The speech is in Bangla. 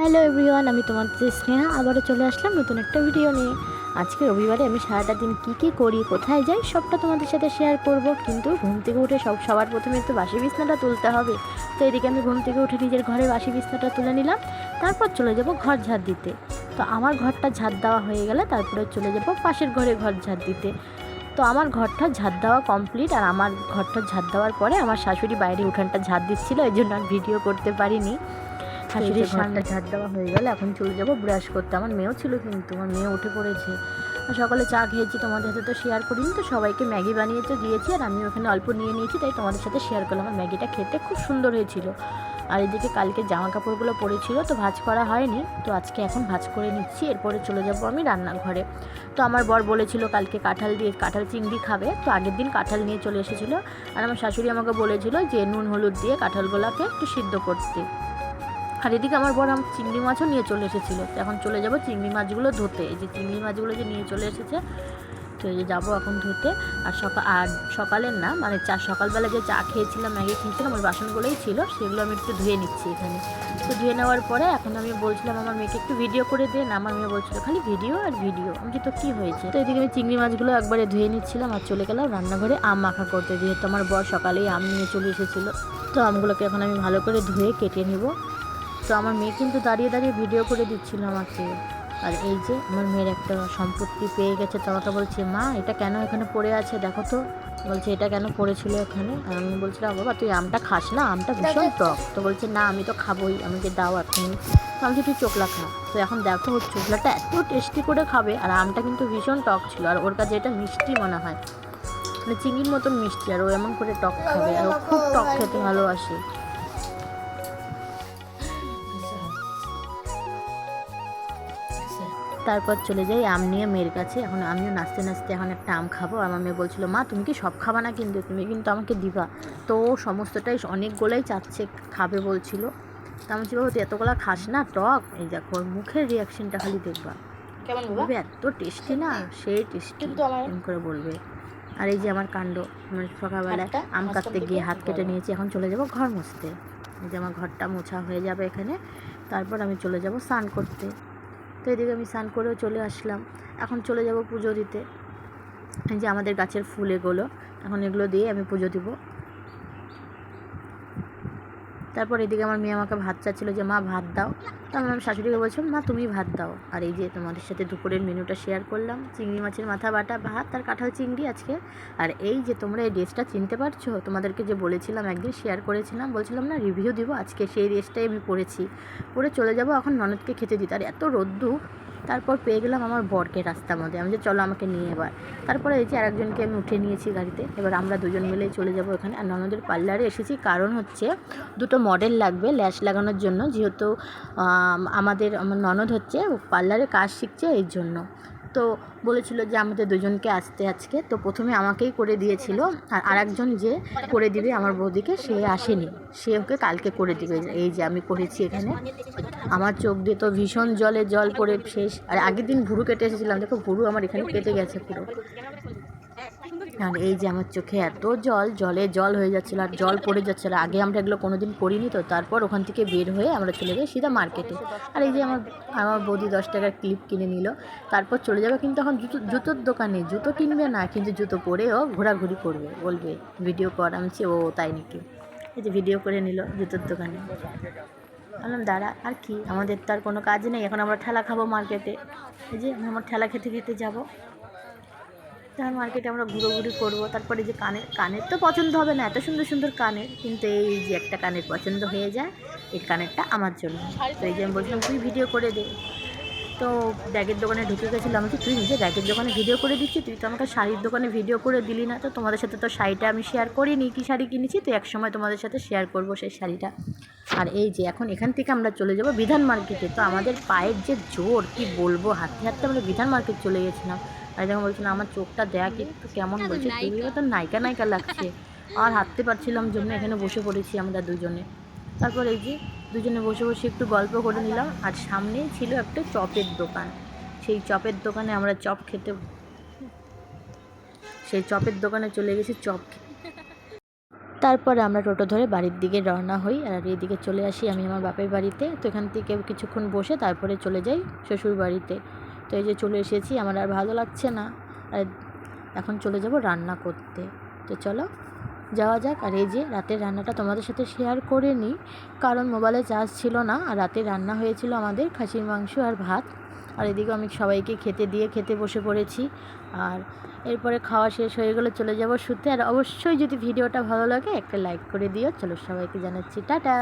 হ্যালো এভরিওয়ান, আমি তোমাদের স্নেহা আবারও চলে আসলাম নতুন একটা ভিডিও নিয়ে। আজকে রবিবারে আমি সারাটা দিন কী করি, কোথায় যাই, সবটা তোমাদের সাথে শেয়ার করব। কিন্তু ঘুম থেকে উঠে সবার প্রথমে তো বাসি বিছনাটা তুলতে হবে। তো এদিকে আমি ঘুম থেকে উঠে নিজের ঘরে বাসি বিছনাটা তুলে নিলাম, তারপর চলে যাব ঘর ঝাড় দিতে। তো আমার ঘরটা ঝাড় দেওয়া হয়ে গেলে তারপরে চলে যাব পাশের ঘরে ঘর ঝাড় দিতে। তো আমার ঘরটা ঝাড় দেওয়া কমপ্লিট, আর আমার ঘরটা ঝাড় দেওয়ার পরে আমার শাশুড়ি বাইরে উঠানটা ঝাড় দিচ্ছিলো, এই জন্য আর ভিডিও করতে পারিনি। শাশুড়ির সামনে ঝাড় দেওয়া হয়ে গেলে এখন চলে যাবো ব্রাশ করতে। আমার মেয়েও ছিল, কিন্তু আমার মেয়ে উঠে পড়েছে। সকালে চা খেয়েছি, তোমাদের সাথে তো শেয়ার করিনি। তো সবাইকে ম্যাগি বানিয়ে তো দিয়েছি, আর আমি ওখানে অল্প নিয়ে নিয়েছি, তাই তোমাদের সাথে শেয়ার করলাম। আমার ম্যাগিটা খেতে খুব সুন্দর হয়েছিল। আর এদিকে কালকে জামা কাপড়গুলো পরেছিল, তো ভাঁজ করা হয়নি, তো আজকে এখন ভাঁজ করে নিচ্ছি। এরপরে চলে যাব আমি রান্নাঘরে। তো আমার বর বলেছিল কালকে কাঁঠাল চিংড়ি খাবে, তো আগের দিন কাঁঠাল নিয়ে চলে এসেছিলো। আর আমার শাশুড়ি আমাকে বলেছিল যে নুন হলুদ দিয়ে কাঁঠালগুলোকে একটু সিদ্ধ করতে। আর এদিকে আমার বড় আমার চিংড়ি মাছও নিয়ে চলে এসেছিলো। তো এখন চলে যাব চিংড়ি মাছগুলো ধুতে। এই যে চিংড়ি মাছগুলো যে নিয়ে চলে এসেছে, তো এই যে যাবো এখন ধুতে। আর সকালের না, মানে সকালবেলা যে চা খেয়েছিলাম, ম্যাগি খেয়েছিলাম, ওই বাসনগুলোই ছিল, সেগুলো আমি একটু ধুয়ে নিচ্ছি এখানে। তো ধুয়ে নেওয়ার পরে এখন আমি বলছিলাম আমার মেয়েকে একটু ভিডিও করে দেন। আমার মেয়ে বলছিল খালি ভিডিও আর ভিডিও। আমি তো কী হয়েছে। তো এদিকে আমি চিংড়ি মাছগুলো একবারে ধুয়ে নিচ্ছিলাম, আর চলে গেলাম রান্নাঘরে আম মাখা করতে। যেহেতু আমার বর সকালেই আম নিয়ে চলে এসেছিলো, তো আমগুলোকে এখন আমি ভালো করে ধুয়ে কেটে নেব। তো আমার মেয়ে কিন্তু দাঁড়িয়ে দাঁড়িয়ে ভিডিও করে দিচ্ছিল আমাকে। আর এই যে আমার মেয়ের একটা সম্পত্তি পেয়ে গেছে, তো আমাকে বলছে মা এটা কেন এখানে পড়ে আছে দেখো তো। বলছে এটা কেন পড়েছিল এখানে। আর আমি বলছিলাম বাবা তুই আমটা খাস না, আমটা ভীষণ টক। তো বলছে না আমি তো খাবোই, আমাকে দাও এখনই। তো আমি তুই চোখলা খা। তো এখন দেখো ওর চোখলাটা এত টেস্টি করে খাবে, আর আমটা কিন্তু ভীষণ টক ছিল, আর ওর কাছে এটা মিষ্টি মনে হয়, মানে চিংড়ির মতন মিষ্টি, আর ও এমন করে টক খাবে, আর ও খুব টক খেতে ভালোবাসে। তারপর চলে যাই আম নিয়ে মেয়ের কাছে। এখন আমিও নাচতে নাচতে এখন একটা আম খাবো। আমার মেয়ে বলছিল মা তুমি কি সব খাবা না, কিন্তু তুমি কিন্তু আমাকে দিবা। তো সমস্তটাই অনেকগুলোই চাচ্ছে খাবে বলছিল। তা আমি বলছি বাবা তুই এতগুলো খাস না, টক। এই দেখো মুখের রিয়াকশনটা খালি দেখবা, কেমন বলবে এত টেস্টি না, সেই টেস্টি এমন করে বলবে। আর এই যে আমার কাণ্ড, মানে সকালবেলায় আম কাটতে গিয়ে হাত কেটে নিয়েছি। এখন চলে যাব ঘর মুছতে। এই যে আমার ঘরটা মোছা হয়ে যাবে এখানে, তারপর আমি চলে যাব স্নান করতে। তো এদিকে আমি স্নান করেও চলে আসলাম। এখন চলে যাব পুজো দিতে। এই যে আমাদের গাছের ফুল এগুলো, এখন এগুলো দিয়ে আমি পুজো দিব। তারপর এদিকে আমার মেয়ে আমাকে ভাত চাচ্ছিলো যে মা ভাত দাও। তো আমার শাশুড়িকে বলছিলাম মা তুমি ভাত দাও। আর এই যে তোমাদের সাথে দুপুরের মেনুটা শেয়ার করলাম, চিংড়ি মাছের মাথা বাটা ভাত আর কাঁঠাল চিংড়ি আজকে। আর এই যে তোমরা এই ড্রেসটা চিনতে পারছো, তোমাদেরকে যে বলেছিলাম একদিন শেয়ার করেছিলাম, বলছিলাম না রিভিউ দিব, আজকে সেই ড্রেসটাই আমি পরে চলে যাব এখন ননদকে খেতে দিতে। আর এত রোদ্দুর। তারপর পেয়ে গেলাম আমার বরকে রাস্তার মধ্যে। আমি যে চলো আমাকে নিয়ে এবার। তারপরে এই যে আরেকজনকে আমি উঠে নিয়েছি গাড়িতে। এবার আমরা দুজন মিলেই চলে যাব ওখানে। আর ননদের পার্লারে এসেছি, কারণ হচ্ছে দুটো মডেল লাগবে ল্যাশ লাগানোর জন্য, যেহেতু আমার ননদ হচ্ছে পার্লারে কাজ শিখছে, এই জন্য। তো বলেছিল যে আমাদের দুজনকে আসতে আজকে। তো প্রথমে আমাকেই করে দিয়েছিল, আর আরেকজন যে করে দিবে আমার বৌদিকে সে আসেনি, সে ওকে কালকে করে দিবে। এই যে আমি করেছি এখানে। আমার চোখ দিয়ে তো ভীষণ জল পড়ে শেষ। আর আগের দিন ভুরু কেটে এসেছিলাম, দেখো ভুরু আমার এখানে কেটে গেছে পুরো। আর এই যে আমার চোখে এত জল হয়ে যাচ্ছিলো, আর জল পড়ে যাচ্ছিলো। আগে আমরা এগুলো কোনো দিন করিনি। তো তারপর ওখান থেকে বের হয়ে আমরা চলে যাই সিধা মার্কেটে। আর এই যে আমার বৌদি 10 টাকার ক্লিপ কিনে নিল। তারপর চলে যাবে কিন্তু এখন জুতোর দোকানে। জুতো কিনবে না, কিন্তু জুতো পরেও ঘোরাঘুরি করবে, বলবে ভিডিও কর। আমি ও তাই নাকি। এই যে ভিডিও করে নিল জুতোর দোকানে। বললাম দাঁড়া, আর কি আমাদের তো আর কোনো কাজ নেই, এখন আমরা ঠেলা খাবো মার্কেটে। এই যে আমার ঠেলা খেতে খেতে যাবো। তার মার্কেটে আমরা ঘুরোঘুরি করবো। তারপরে যে কানের তো পছন্দ হবে না, এত সুন্দর সুন্দর কানের, কিন্তু এই যে একটা কানের পছন্দ হয়ে যায়, এই কানেরটা আমার জন্য। তো এই যে আমি বলছিলাম তুই ভিডিও করে দে। তো ব্যাগের দোকানে ঢুকে গেছিলাম, আমি তুই নিজে ব্যাগের দোকানে ভিডিও করে দিচ্ছি, তুই তো আমাকে শাড়ির দোকানে ভিডিও করে দিলি না। তো তোমাদের সাথে তো শাড়িটা আমি শেয়ার করিনি, কী শাড়ি কিনেছি, তো এক সময় তোমাদের সাথে শেয়ার করব সেই শাড়িটা। আর এই যে এখন এখান থেকে আমরা চলে যাব বিধান মার্কেটে। তো আমাদের পায়ের যে জোর কি বলবো, হাঁটতে হাঁটতে আমরা বিধান মার্কেট চলে গেছিলাম। আর যখন বলছিলাম আমার চোখটা দেখ একটু কেমন, বলছে তুমিও তো নায়িকা লাগছে। আর হাঁটতে পারছিলাম জন্য এখানে বসে পড়েছি আমরা দুজনে। তারপর এই যে দুজনে বসে বসে একটু গল্প করে নিলাম। আর সামনেই ছিল একটা চপের দোকান। সেই চপের দোকানে আমরা সেই চপের দোকানে চলে গেছি চপ খেতে। তারপরে আমরা টোটো ধরে বাড়ির দিকে রওনা হই, আর এইদিকে চলে আসি আমি আমার বাপের বাড়িতে। তো এখান থেকে কিছুক্ষণ বসে তারপরে চলে যাই শ্বশুর বাড়িতে। তো এই যে চলে এসেছি, আমার আর ভালো লাগছে না, আর এখন চলে যাব রান্না করতে। তো চলো যাওয়া যাক। আর এই যে রাতের রান্নাটা তোমাদের সাথে শেয়ার করে নিই, কারণ মোবাইলে চার্জ ছিল না। আর রাতে রান্না হয়েছিল আমাদের খাসির মাংস আর ভাত। আর এদিকে আমি সবাইকে খেতে বসে পড়েছি। আর এরপরে খাওয়া শেষ হয়ে গেলে চলে যাব শুতে। আর অবশ্যই যদি ভিডিওটা ভালো লাগে একটা লাইক করে দিও। চলো সবাইকে জানাচ্ছি টাটা।